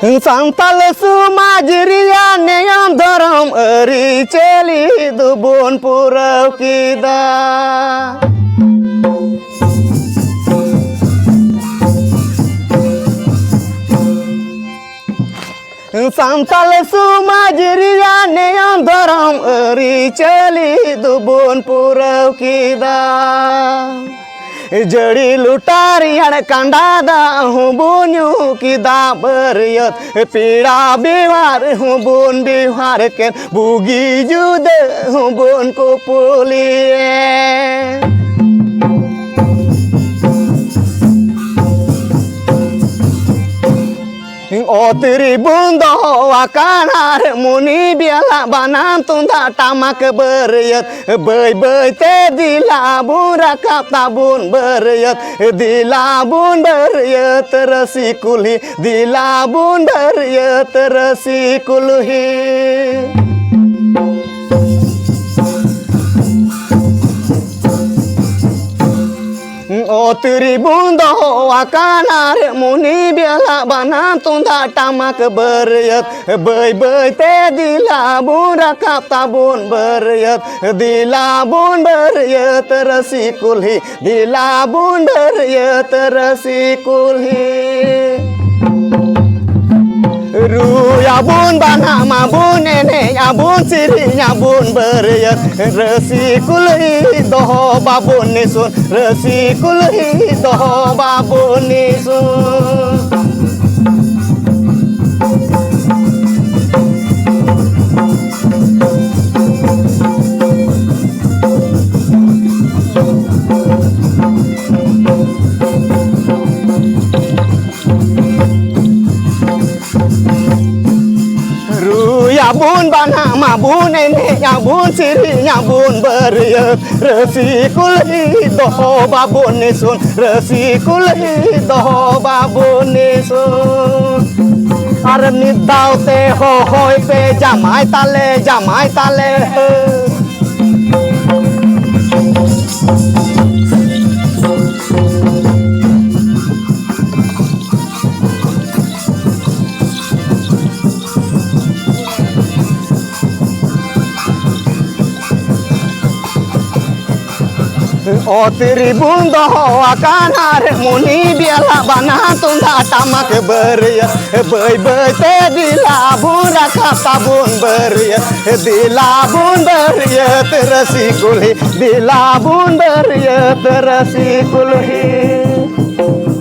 Santal sumajirian yang daram eri celi dubun purau kita. Santal sumajirian yang daram eri celi dubun purau kita. जड़ी लुटारी कंडादा हूँ बुन्यू की दाबरियत पीड़ा बिहार हूँ बुन बिहार के बुगी जुद हूँ बुन को पुलिए Otri bundo akanar muni biala banam tunda tamak beryat Bay bay te dilabun rakap tabun beryat Dilabun beryat terasi kulhi Dilabun beryat terasi kulhi Otri bundo akanar muni biala banam tunda tamak beryat Bay bay te dilabun rakap tabun beryat Dilabun beryat terasi kulhi Dilabun beryat terasi kulhi Ruya bun bana ma bun nene ya bun siri ya bun beryat resi kulhi doh babun nisun resi kulhi doh babun nisun Ya bun bana ma bun nene ya bun siri ya bun beryat resi kulhi doh babun nisun resi kulhi doh babun nisun ar nidau te ho hoi pe jamai tale Otri bundo akanar muni biala bana tunda tamak beryat Bay bay te dilabun rakap tabun beryat Dilabun beryat resi kulhi Dilabun beryat resi kulhi